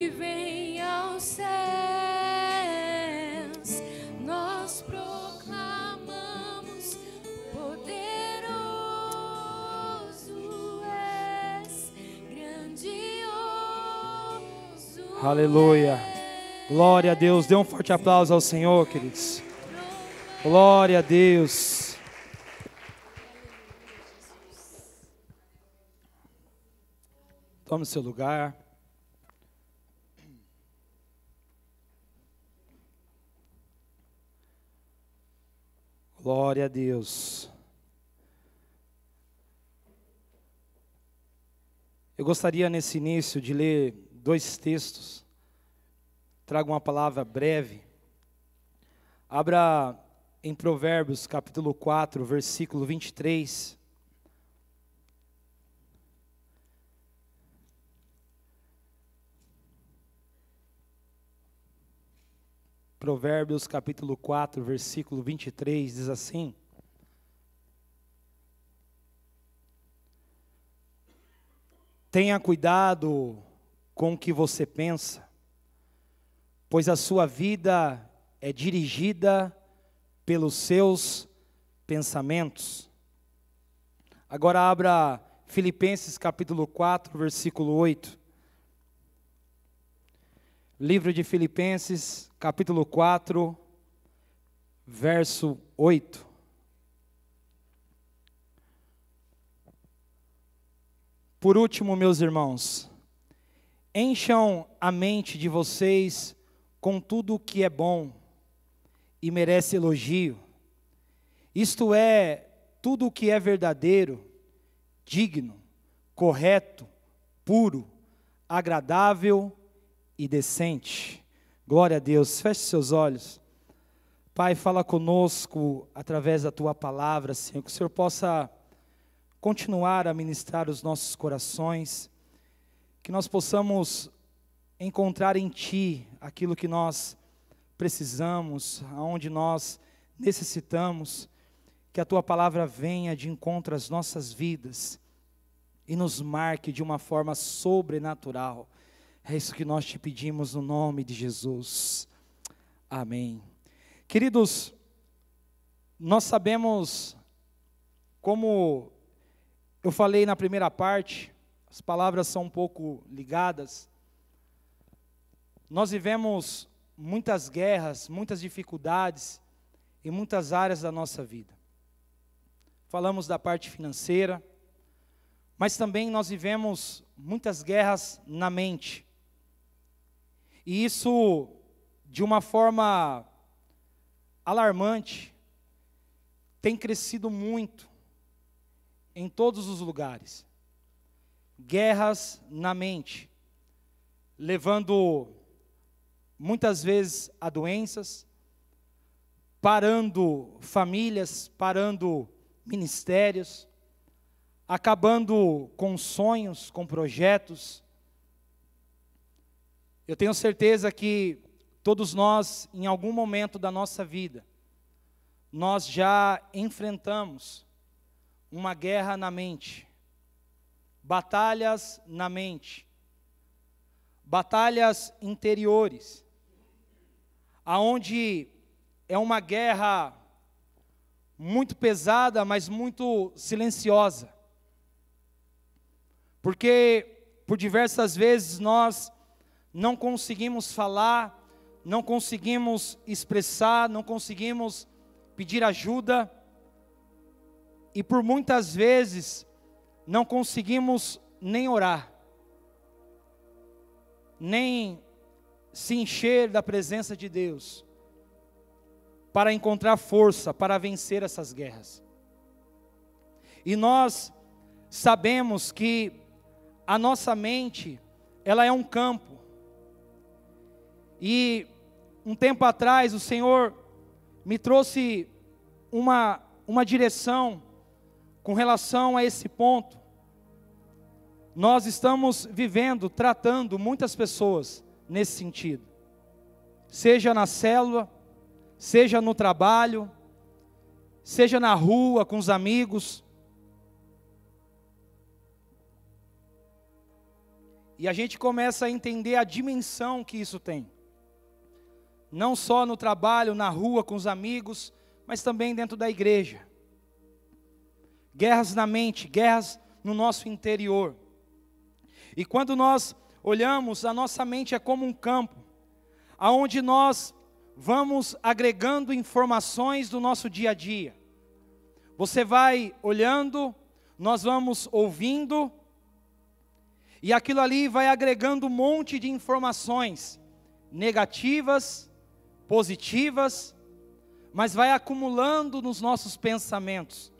E vem aos céus, nós proclamamos, poderoso és, grandioso. Aleluia. Glória a Deus. Dê um forte aplauso ao Senhor, queridos. Glória a Deus. Tome o seu lugar. Glória a Deus. Eu gostaria nesse início de ler 2 textos. Trago uma palavra breve. Abra em Provérbios capítulo 4, versículo 23. Provérbios capítulo 4, versículo 23, diz assim: Tenha cuidado com o que você pensa, pois a sua vida é dirigida pelos seus pensamentos. Agora abra Filipenses capítulo 4, versículo 8. Livro de Filipenses, capítulo 4, verso 8. Por último, meus irmãos, encham a mente de vocês com tudo o que é bom e merece elogio. Isto é, tudo o que é verdadeiro, digno, correto, puro, agradável e decente. Glória a Deus. Feche seus olhos. Pai, fala conosco através da Tua palavra, Senhor, que o Senhor possa continuar a ministrar os nossos corações, que nós possamos encontrar em Ti aquilo que nós precisamos, aonde nós necessitamos, que a Tua palavra venha de encontro às nossas vidas e nos marque de uma forma sobrenatural. É isso que nós te pedimos no nome de Jesus. Amém. Queridos, nós sabemos, como eu falei na primeira parte, as palavras são um pouco ligadas. Nós vivemos muitas guerras, muitas dificuldades em muitas áreas da nossa vida. Falamos da parte financeira, mas também nós vivemos muitas guerras na mente. E isso, de uma forma alarmante, tem crescido muito em todos os lugares. Guerras na mente, levando muitas vezes a doenças, parando famílias, parando ministérios, acabando com sonhos, com projetos. Eu tenho certeza que todos nós, em algum momento da nossa vida, nós já enfrentamos uma guerra na mente, batalhas na mente, batalhas interiores, aonde é uma guerra muito pesada, mas muito silenciosa, porque por diversas vezes nós não conseguimos falar, não conseguimos expressar, não conseguimos pedir ajuda, e por muitas vezes não conseguimos nem orar, nem se encher da presença de Deus, para encontrar força, para vencer essas guerras. E nós sabemos que a nossa mente, ela é um campo. E um tempo atrás o Senhor me trouxe uma direção com relação a esse ponto. Nós estamos vivendo, tratando muitas pessoas nesse sentido. Seja na célula, seja no trabalho, seja na rua com os amigos. E a gente começa a entender a dimensão que isso tem. Não só no trabalho, na rua, com os amigos, mas também dentro da igreja. Guerras na mente, guerras no nosso interior. E quando nós olhamos, a nossa mente é como um campo, aonde nós vamos agregando informações do nosso dia a dia. Você vai olhando, nós vamos ouvindo, e aquilo ali vai agregando um monte de informações, negativas, positivas, mas vai acumulando nos nossos pensamentos.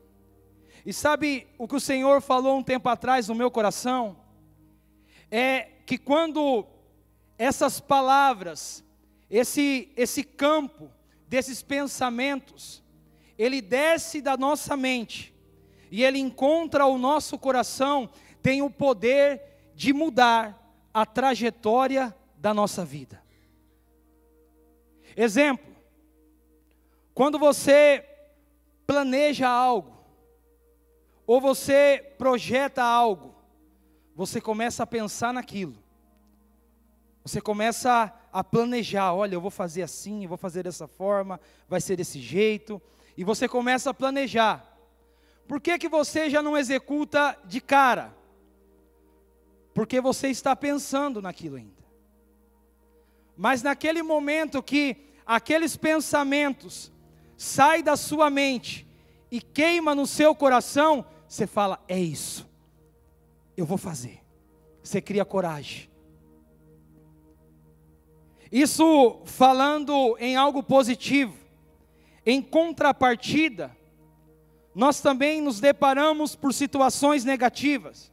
E sabe o que o Senhor falou um tempo atrás no meu coração? É que quando essas palavras, esse campo desses pensamentos, ele desce da nossa mente, e ele encontra o nosso coração, tem o poder de mudar a trajetória da nossa vida. Exemplo, quando você planeja algo, ou você projeta algo, você começa a pensar naquilo. Você começa a planejar, olha, eu vou fazer assim, eu vou fazer dessa forma, vai ser desse jeito, e você começa a planejar. Por que que você já não executa de cara? Porque você está pensando naquilo ainda. Mas naquele momento que aqueles pensamentos saem da sua mente e queima no seu coração, você fala, é isso, eu vou fazer. Você cria coragem. Isso falando em algo positivo. Em contrapartida, nós também nos deparamos por situações negativas.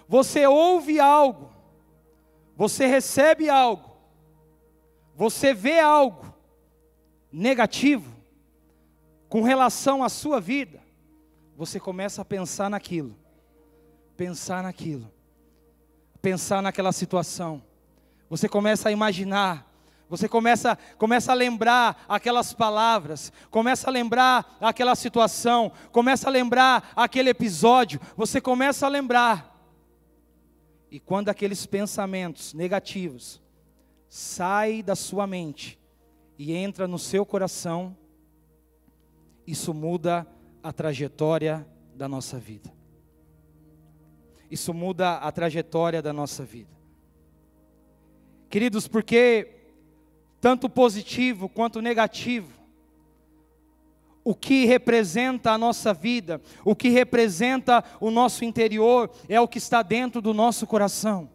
Você ouve algo, você recebe algo, você vê algo negativo com relação à sua vida, você começa a pensar naquilo, pensar naquela situação. Você começa a imaginar, você começa a lembrar aquelas palavras, começa a lembrar aquela situação, começa a lembrar aquele episódio, você começa a lembrar. E quando aqueles pensamentos negativos saem da sua mente e entra no seu coração, isso muda a trajetória da nossa vida. Isso muda a trajetória da nossa vida. Queridos, porque tanto positivo quanto negativo, o que representa a nossa vida, o que representa o nosso interior, é o que está dentro do nosso coração.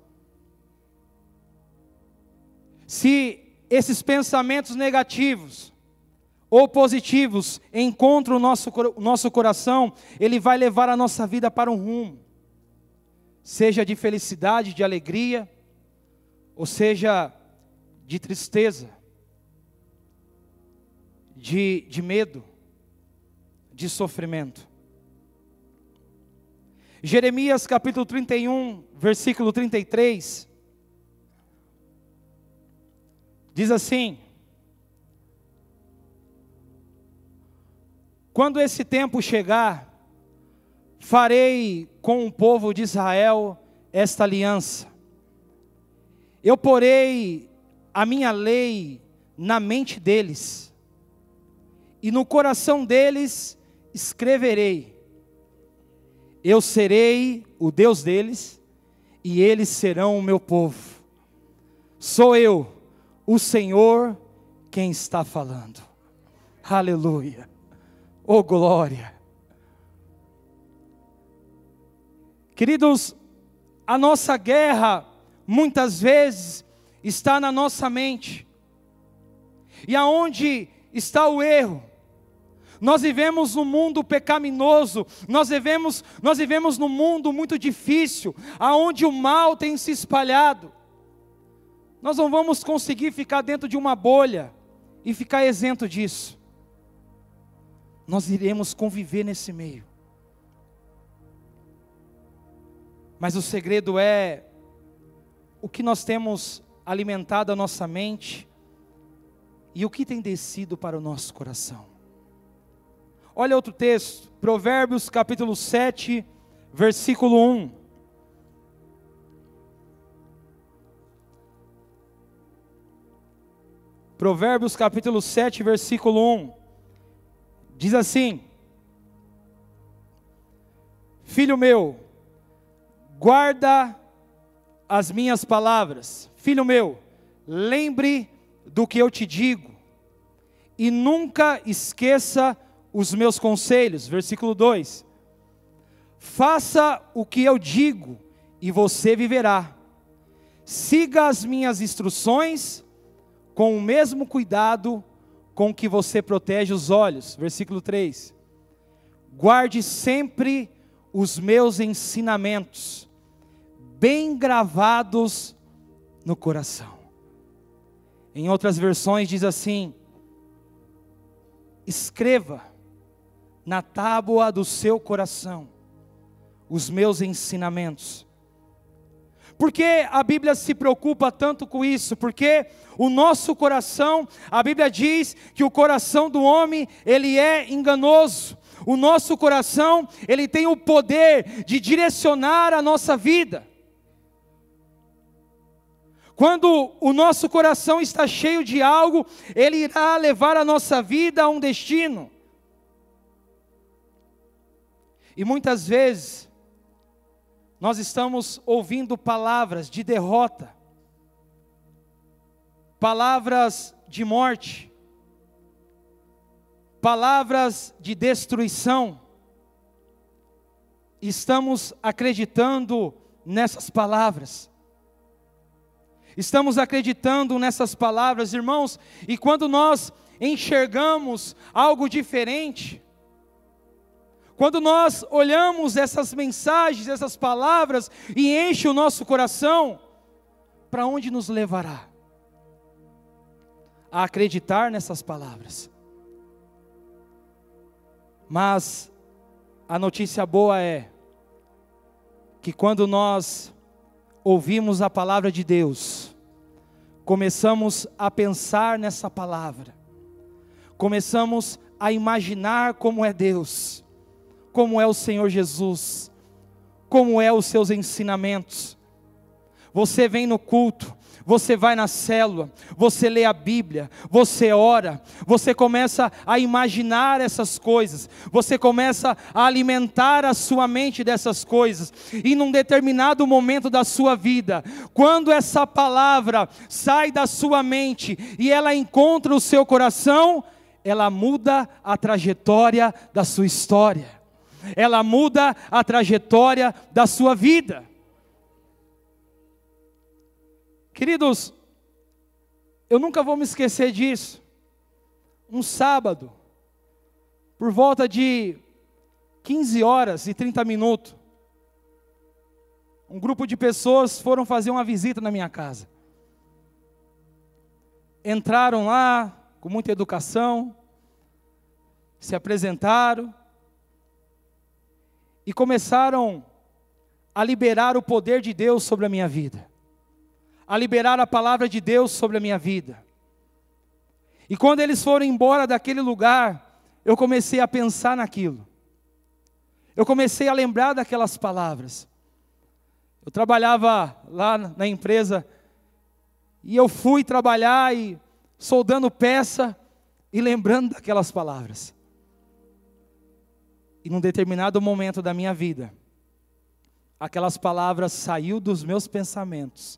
Se esses pensamentos negativos ou positivos encontram o nosso coração, ele vai levar a nossa vida para um rumo, seja de felicidade, de alegria, ou seja, de tristeza, de medo, de sofrimento. Jeremias capítulo 31, versículo 33, diz assim: quando esse tempo chegar, farei com o povo de Israel esta aliança. Eu porei a minha lei na mente deles, e no coração deles escreverei. Eu serei o Deus deles, e eles serão o meu povo. Sou eu, o Senhor, quem está falando. Aleluia. Oh glória. Queridos, a nossa guerra muitas vezes está na nossa mente. E aonde está o erro? Nós vivemos num mundo pecaminoso, nós vivemos num mundo muito difícil, aonde o mal tem se espalhado. Nós não vamos conseguir ficar dentro de uma bolha e ficar isento disso. Nós iremos conviver nesse meio. Mas o segredo é o que nós temos alimentado a nossa mente e o que tem descido para o nosso coração. Olha outro texto, Provérbios capítulo 7, versículo 1. Provérbios capítulo 7, versículo 1. Diz assim: Filho meu, guarda as minhas palavras. Filho meu, lembre do que eu te digo, e nunca esqueça os meus conselhos. Versículo 2. Faça o que eu digo, e você viverá. Siga as minhas instruções com o mesmo cuidado com que você protege os olhos. Versículo 3. Guarde sempre os meus ensinamentos, bem gravados no coração. Em outras versões diz assim: escreva na tábua do seu coração os meus ensinamentos. Por que a Bíblia se preocupa tanto com isso? Porque o nosso coração, a Bíblia diz que o coração do homem, ele é enganoso. O nosso coração, ele tem o poder de direcionar a nossa vida. Quando o nosso coração está cheio de algo, ele irá levar a nossa vida a um destino. E muitas vezes, nós estamos ouvindo palavras de derrota, palavras de morte, palavras de destruição. Estamos acreditando nessas palavras. Estamos acreditando nessas palavras, irmãos, e quando nós enxergamos algo diferente, quando nós olhamos essas mensagens, essas palavras, e enche o nosso coração, para onde nos levará? A acreditar nessas palavras. Mas a notícia boa é que quando nós ouvimos a palavra de Deus, começamos a pensar nessa palavra, começamos a imaginar como é Deus, como é o Senhor Jesus, como é os seus ensinamentos. Você vem no culto, você vai na célula, você lê a Bíblia, você ora, você começa a imaginar essas coisas, você começa a alimentar a sua mente dessas coisas, e num determinado momento da sua vida, quando essa palavra sai da sua mente e ela encontra o seu coração, ela muda a trajetória da sua história, ela muda a trajetória da sua vida. Queridos, eu nunca vou me esquecer disso. Um sábado, por volta de 15 horas e 30 minutos, um grupo de pessoas foram fazer uma visita na minha casa. Entraram lá com muita educação, se apresentaram e começaram a liberar o poder de Deus sobre a minha vida, a liberar a palavra de Deus sobre a minha vida. E quando eles foram embora daquele lugar, eu comecei a pensar naquilo. Eu comecei a lembrar daquelas palavras. Eu trabalhava lá na empresa, e eu fui trabalhar e soldando peça e lembrando daquelas palavras. E num determinado momento da minha vida, aquelas palavras saíram dos meus pensamentos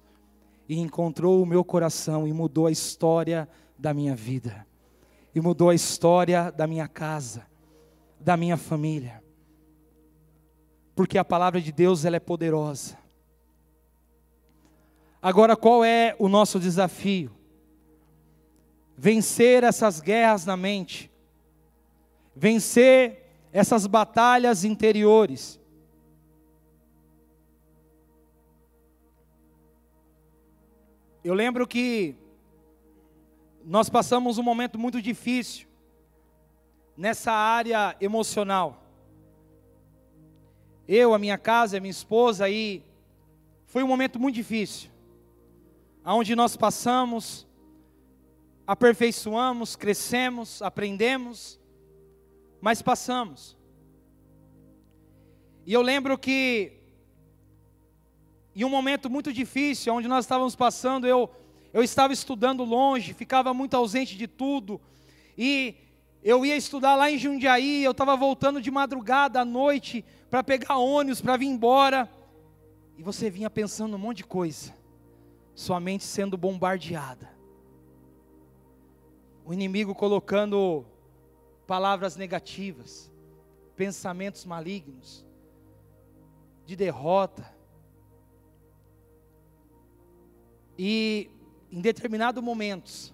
e encontrou o meu coração e mudou a história da minha vida, e mudou a história da minha casa, da minha família, porque a palavra de Deus, ela é poderosa. Agora, qual é o nosso desafio? Vencer essas guerras na mente, vencer essas batalhas interiores. Eu lembro que nós passamos um momento muito difícil nessa área emocional. Eu, a minha casa, a minha esposa, e foi um momento muito difícil, onde nós passamos, aperfeiçoamos, crescemos, aprendemos, mas passamos. E eu lembro que em um momento muito difícil, onde nós estávamos passando, eu eu estava estudando longe, ficava muito ausente de tudo, e eu ia estudar lá em Jundiaí, eu estava voltando de madrugada à noite, para pegar ônibus, para vir embora, e você vinha pensando um monte de coisa, sua mente sendo bombardeada, o inimigo colocando palavras negativas, pensamentos malignos, de derrota, e em determinados momentos,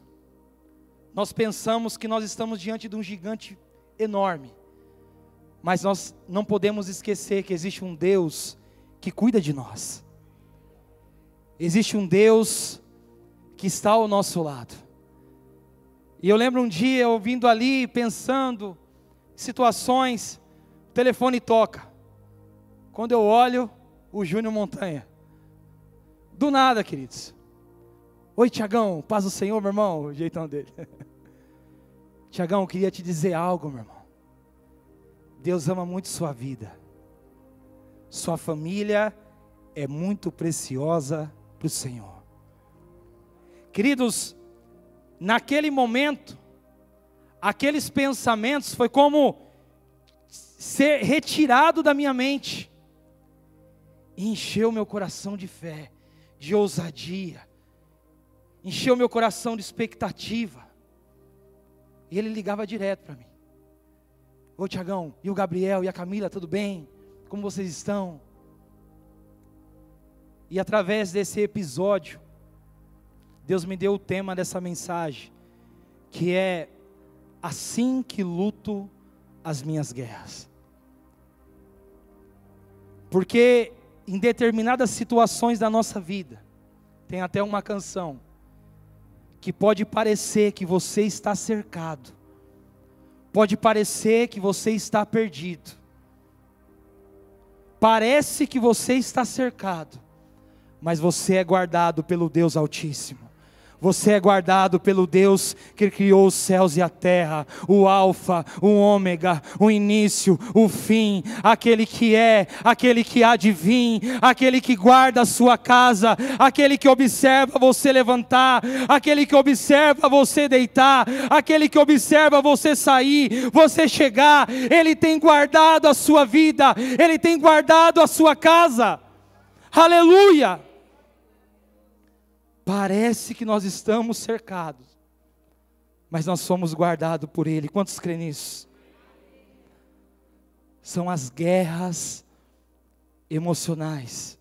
nós pensamos que nós estamos diante de um gigante enorme, mas nós não podemos esquecer que existe um Deus que cuida de nós, existe um Deus que está ao nosso lado. E eu lembro um dia eu vindo ali pensando em situações, o telefone toca, quando eu olho, o Júnior Montanha, do nada, queridos. Oi, Tiagão, paz do Senhor, meu irmão, o jeitão dele. Tiagão, eu queria te dizer algo, meu irmão. Deus ama muito sua vida. Sua família é muito preciosa para o Senhor. Queridos, naquele momento, aqueles pensamentos foi como ser retirado da minha mente. E encheu meu coração de fé, de ousadia. Encheu meu coração de expectativa. E ele ligava direto para mim. Ô Tiagão, e o Gabriel e a Camila, tudo bem? Como vocês estão? E através desse episódio, Deus me deu o tema dessa mensagem, que é: assim que luto as minhas guerras. Porque em determinadas situações da nossa vida, tem até uma canção, que pode parecer que você está cercado, pode parecer que você está perdido, parece que você está cercado, mas você é guardado pelo Deus Altíssimo. Você é guardado pelo Deus que criou os céus e a terra, o alfa, o ômega, o início, o fim, aquele que é, aquele que há de vir, aquele que guarda a sua casa, aquele que observa você levantar, aquele que observa você deitar, aquele que observa você sair, você chegar. Ele tem guardado a sua vida, Ele tem guardado a sua casa. Aleluia! Parece que nós estamos cercados, mas nós somos guardados por Ele. Quantos creem nisso? São as guerras emocionais.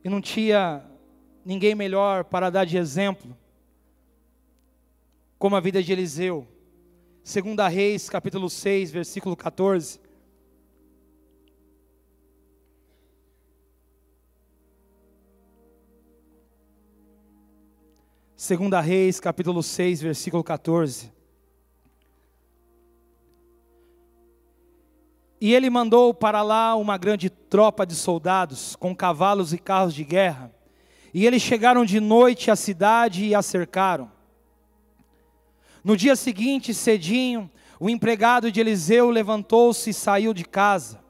E não tinha ninguém melhor para dar de exemplo, como a vida de Eliseu. 2 Reis, capítulo 6, versículo 14. Segunda Reis, capítulo 6, versículo 14. E ele mandou para lá uma grande tropa de soldados, com cavalos e carros de guerra. E eles chegaram de noite à cidade e a cercaram. No dia seguinte, cedinho, o empregado de Eliseu levantou-se e saiu de casa.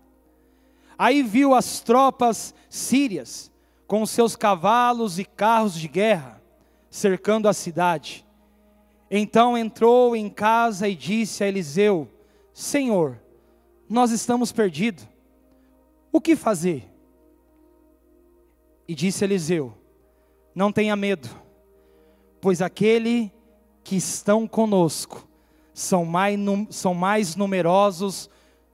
Aí viu as tropas sírias, com os seus cavalos e carros de guerra, cercando a cidade. Então entrou em casa e disse a Eliseu: Senhor, nós estamos perdidos, o que fazer? E disse Eliseu: não tenha medo, pois aquele que estão conosco são mais numerosos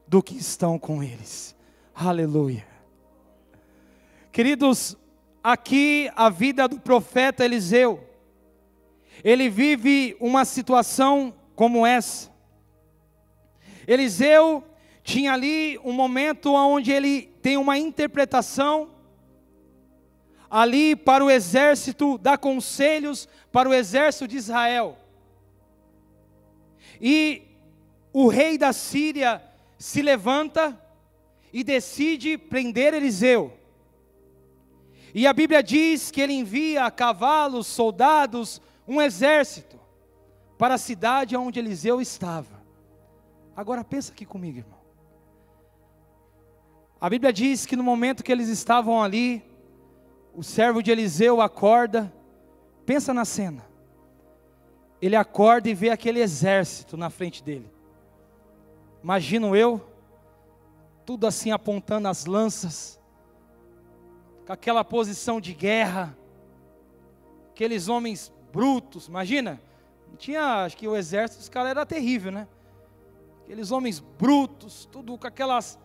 do que estão com eles. Aleluia. Queridos, aqui a vida do profeta Eliseu, ele vive uma situação como essa. Eliseu tinha ali um momento onde ele tem uma interpretação, ali para o exército, dá conselhos para o exército de Israel. E o rei da Síria se levanta e decide prender Eliseu. E a Bíblia diz que ele envia cavalos, soldados, um exército para a cidade onde Eliseu estava. Agora pensa aqui comigo, irmão. A Bíblia diz que no momento que eles estavam ali, o servo de Eliseu acorda pensa na cena. Ele acorda e vê aquele exército na frente dele. Imagino eu, tudo assim apontando as lanças, com aquela posição de guerra, aqueles homens brutos, imagina, acho que o exército dos caras era terrível, né? Aqueles homens brutos, tudo com aquelas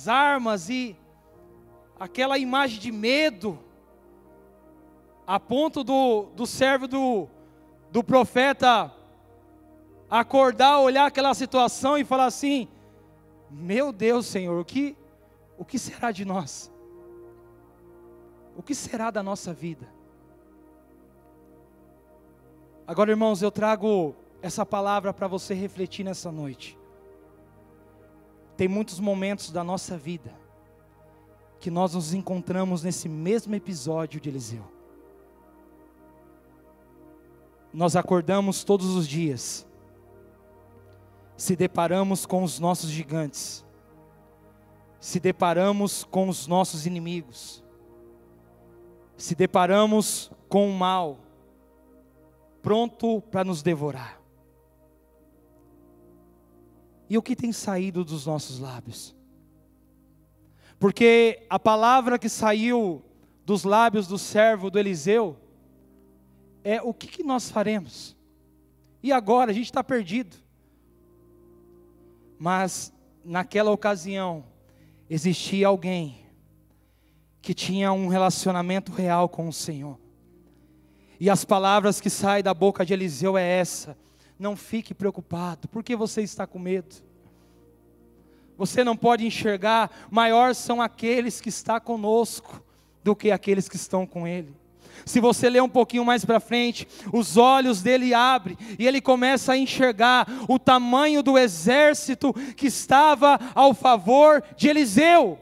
armas e aquela imagem de medo, a ponto do servo do profeta acordar, olhar aquela situação e falar assim: meu Deus, Senhor, o que será de nós? O que será da nossa vida? Agora, irmãos, eu trago essa palavra para você refletir nessa noite. Tem muitos momentos da nossa vida que nós nos encontramos nesse mesmo episódio de Eliseu. Nós acordamos todos os dias, se deparamos com os nossos gigantes, se deparamos com os nossos inimigos, se deparamos com o mal, pronto para nos devorar. E o que tem saído dos nossos lábios? Porque a palavra que saiu dos lábios do servo do Eliseu é: o que nós faremos? E agora? A gente está perdido. Mas naquela ocasião existia alguém que tinha um relacionamento real com o Senhor. E as palavras que saem da boca de Eliseu é essa: não fique preocupado. Por que você está com medo? Você não pode enxergar, maior são aqueles que estão conosco do que aqueles que estão com ele. Se você ler um pouquinho mais para frente, os olhos dele abrem e ele começa a enxergar o tamanho do exército que estava ao favor de Eliseu.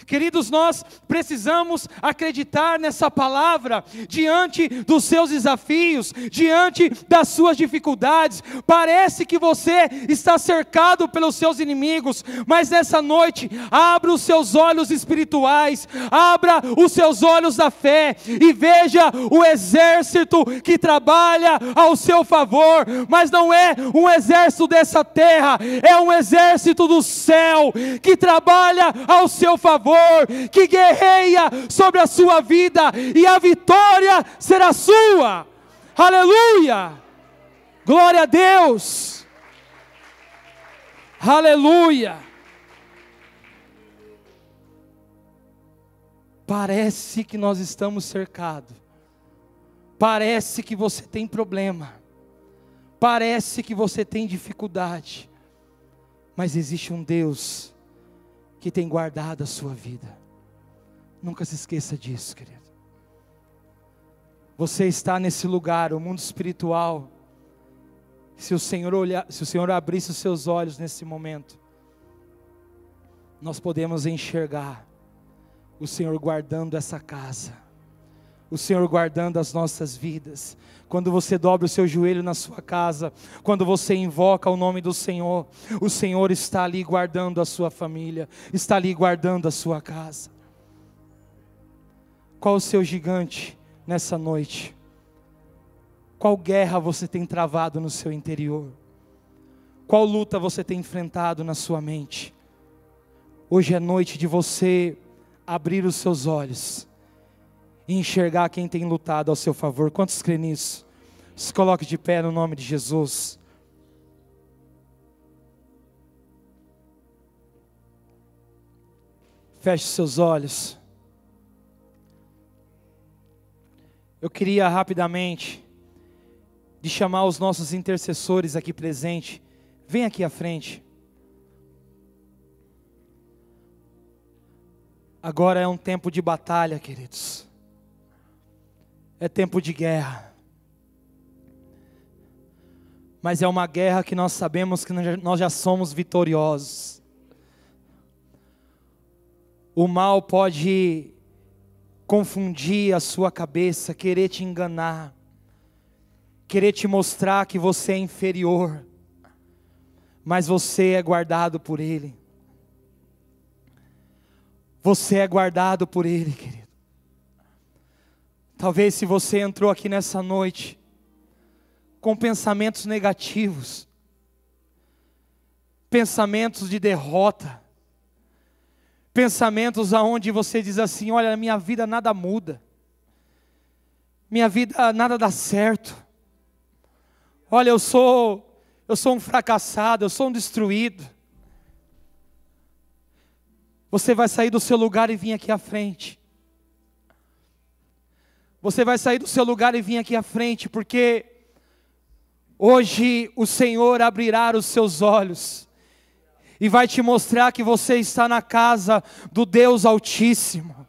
Queridos, nós precisamos acreditar nessa palavra, diante dos seus desafios, diante das suas dificuldades. Parece que você está cercado pelos seus inimigos, mas nessa noite, abra os seus olhos espirituais, abra os seus olhos da fé, e veja o exército que trabalha ao seu favor. Mas não é um exército dessa terra, é um exército do céu, que trabalha ao seu favor, que guerreia sobre a sua vida, e a vitória será sua. Aleluia! Glória a Deus! Aleluia! Parece que nós estamos cercados, parece que você tem problema, parece que você tem dificuldade, mas existe um Deus que tem guardado a sua vida. Nunca se esqueça disso, querido. Você está nesse lugar, o mundo espiritual. Se o Senhor abrisse os seus olhos nesse momento, nós podemos enxergar o Senhor guardando essa casa, o Senhor guardando as nossas vidas. Quando você dobra o seu joelho na sua casa, quando você invoca o nome do Senhor, o Senhor está ali guardando a sua família, está ali guardando a sua casa. Qual o seu gigante nessa noite? Qual guerra você tem travado no seu interior? Qual luta você tem enfrentado na sua mente? Hoje é noite de você abrir os seus olhos e enxergar quem tem lutado ao seu favor. Quantos creem nisso? Se coloque de pé no nome de Jesus. Feche seus olhos. Eu queria rapidamente de chamar os nossos intercessores aqui presentes. Vem aqui à frente. Agora é um tempo de batalha, queridos. É tempo de guerra. Mas é uma guerra que nós sabemos que nós já somos vitoriosos. O mal pode confundir a sua cabeça, querer te enganar, querer te mostrar que você é inferior, mas você é guardado por Ele. Você é guardado por Ele, querido. Talvez se você entrou aqui nessa noite com pensamentos negativos, pensamentos de derrota, pensamentos aonde você diz assim: olha, minha vida nada muda, minha vida nada dá certo, olha, eu sou um fracassado, eu sou um destruído. Você vai sair do seu lugar e vir aqui à frente. Você vai sair do seu lugar e vir aqui à frente, porque hoje o Senhor abrirá os seus olhos e vai te mostrar que você está na casa do Deus Altíssimo.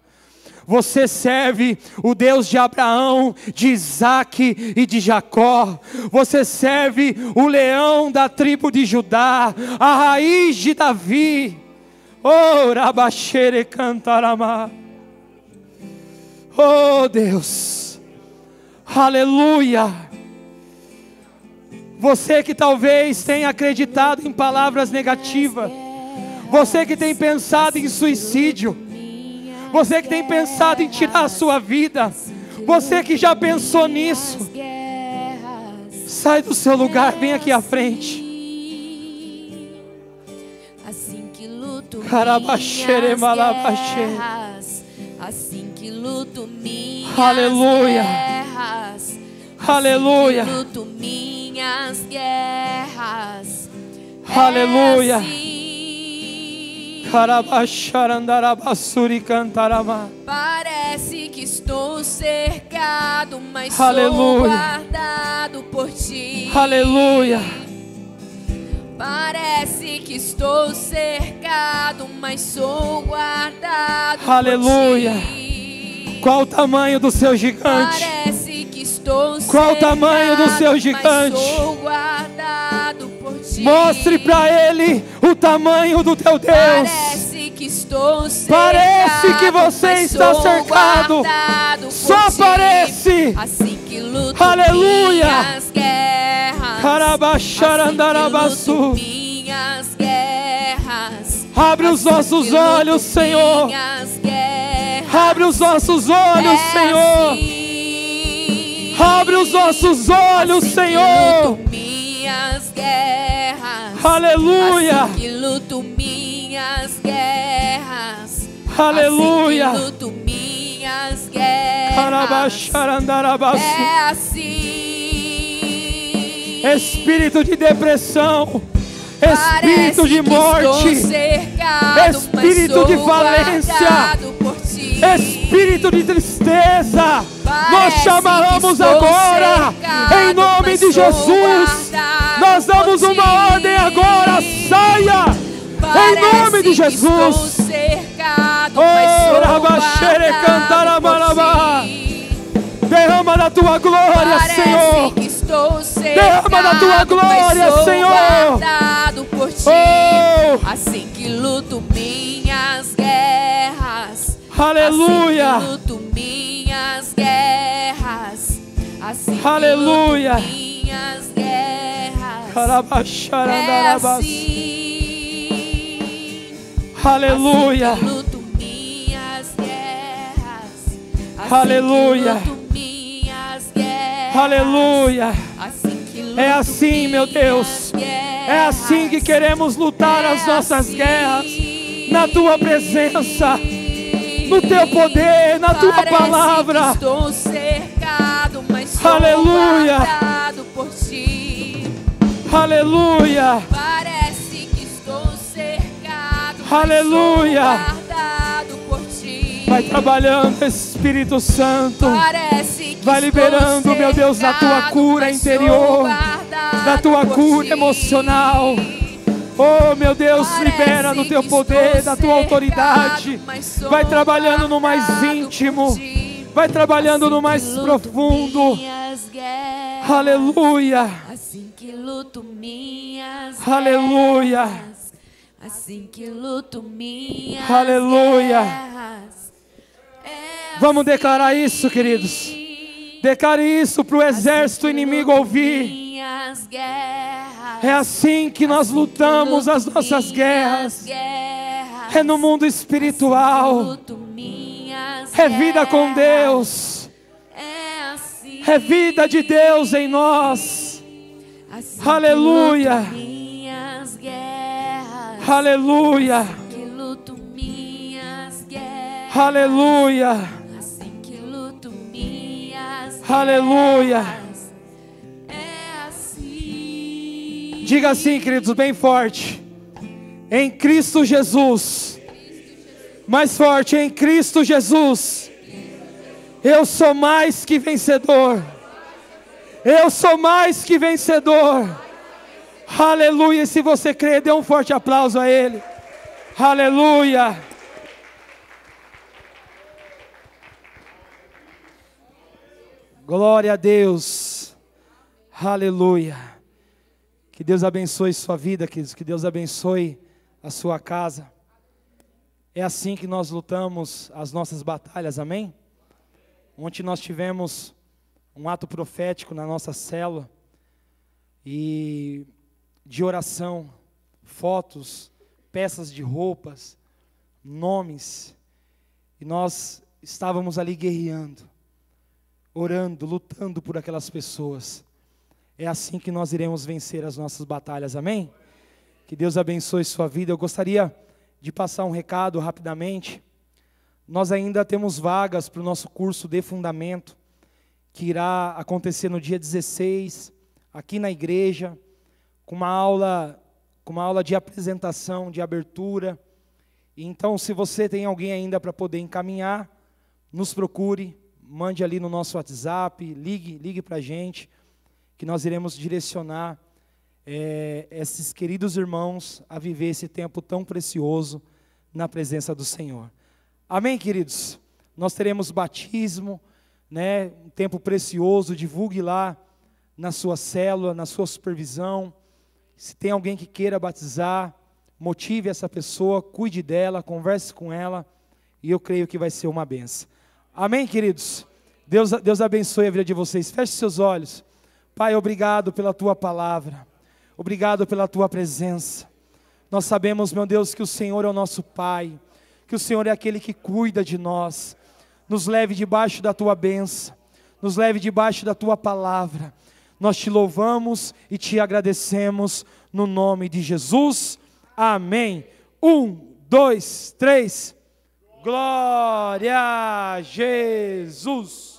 Você serve o Deus de Abraão, de Isaac e de Jacó. Você serve o leão da tribo de Judá, a raiz de Davi. Oh, Rabaxere Cantarama. Oh Deus, aleluia. Você que talvez tenha acreditado em palavras negativas, você que tem pensado em suicídio, você que tem pensado em tirar a sua vida, você que já pensou nisso, sai do seu lugar, vem aqui à frente. Assim que luto Carabaxere, malabaxere. assim que luto minhas Aleluia. guerras, Aleluia. assim que luto minhas guerras, Aleluia. assim. Carabaxarandarabasuri cantarama. Parece que estou cercado, mas Aleluia. sou guardado por ti. Aleluia. Parece que estou cercado, mas sou guardado Aleluia. por ti. Qual o tamanho do seu gigante? Parece que estou Qual o tamanho do seu gigante? mas sou guardado por ti. Mostre para ele o tamanho do teu Deus. Parece que estou cercado, Parece que você mas está sou cercado. guardado por Só ti. parece. Assim que luto Aleluia. minhas guerras, Carabaxarandarabaçu. assim que luto minhas guerras. Abre os nossos que luto olhos, Senhor. minhas guerras. Abre os nossos olhos, Senhor. Assim. Abre os nossos olhos, Assim Senhor. que luto minhas guerras. Aleluia. Assim que luto minhas guerras. Aleluia. Assim que luto minhas guerras. Carabaxarandarabaçu. É assim. Espírito de depressão, espírito Parece de que morte, estou cercado, espírito mas de sou falência, guardado por ti. espírito de tristeza, nós Parece chamamos que estou agora, cercado, em nome mas de sou Jesus. guardado Nós damos por uma ti. ordem agora, saia, em nome de Parece que estou Jesus. cercado, Oh, mas sou Rabaxere guardado Cantaramarabá. por ti. Derrama da tua glória, Parece Senhor. que estou cercado, Derrama da tua glória, mas sou Senhor. guardado por ti. Oh, Assim que luto minhas guerras. aleluia. Assim que luto minhas guerras. Assim que Aleluia. luto minhas guerras. É Carabaxarandarabaçu. assim. Aleluia. Assim que luto minhas guerras. Assim Aleluia. que luto minhas guerras. Aleluia. Assim que luto É assim, meu Deus. minhas guerras. É assim que queremos lutar as nossas guerras, na tua presença, no teu poder, na tua Parece palavra. que estou cercado, mas sou Aleluia. guardado por ti. Aleluia. Parece que estou cercado, mas Aleluia. sou guardado por ti. Vai trabalhando, Espírito Santo. Parece que Vai liberando, estou meu Deus, da tua cercado, cura mas sou interior, guardado da tua por cura ti. emocional. Oh, meu Deus, Parece libera no teu que poder, estou da tua autoridade. cercado, mas sou Vai trabalhando no mais guardado íntimo. por ti. Vai trabalhando no mais Assim que luto profundo. minhas guerras. Aleluia. Assim que luto minhas Aleluia. guerras. Assim que luto minhas Aleluia. guerras. É Vamos assim. declarar isso, queridos. Declare isso para o exército Assim que inimigo luto ouvir. minhas guerras. É assim que nós Assim que lutamos luto as nossas minhas guerras. guerras. É no mundo Assim que espiritual. luto minhas É vida com guerras. Deus. É vida de Deus em nós. Assim Aleluia. que luto minhas guerras. Aleluia. Que luto minhas guerras. Aleluia. Assim que luto minhas guerras. Aleluia. É assim. Diga assim, queridos, bem forte. Em Cristo Jesus. Mais forte, em Cristo Jesus. Eu sou mais que vencedor. Eu sou mais que vencedor. Aleluia. E se você crê, dê um forte aplauso a Ele. Aleluia. Glória a Deus. Aleluia. Que Deus abençoe sua vida, queridos. Que Deus abençoe a sua casa. É assim que nós lutamos as nossas batalhas, amém? Ontem nós tivemos um ato profético na nossa célula e de oração, fotos, peças de roupas, nomes, e nós estávamos ali guerreando, orando, lutando por aquelas pessoas. É assim que nós iremos vencer as nossas batalhas, amém? Que Deus abençoe sua vida. Eu gostaria de passar um recado rapidamente. Nós ainda temos vagas para o nosso curso de fundamento, que irá acontecer no dia 16, aqui na igreja, com uma aula de apresentação, de abertura. Então, se você tem alguém ainda para poder encaminhar, nos procure, mande ali no nosso WhatsApp, ligue para a gente, que nós iremos direcionar esses queridos irmãos a viver esse tempo tão precioso na presença do Senhor. Amém, queridos? Nós teremos batismo, né? Um tempo precioso. Divulgue lá na sua célula, na sua supervisão. Se tem alguém que queira batizar, motive essa pessoa, cuide dela, converse com ela, e eu creio que vai ser uma benção. Amém, queridos? Deus abençoe a vida de vocês. Feche seus olhos. Pai, obrigado pela tua palavra. Obrigado pela tua presença. Nós sabemos, meu Deus, que o Senhor é o nosso Pai, que o Senhor é aquele que cuida de nós. Nos leve debaixo da tua bênção, nos leve debaixo da tua palavra. Nós te louvamos e te agradecemos no nome de Jesus. Amém. 1, 2, 3. Glória a Jesus.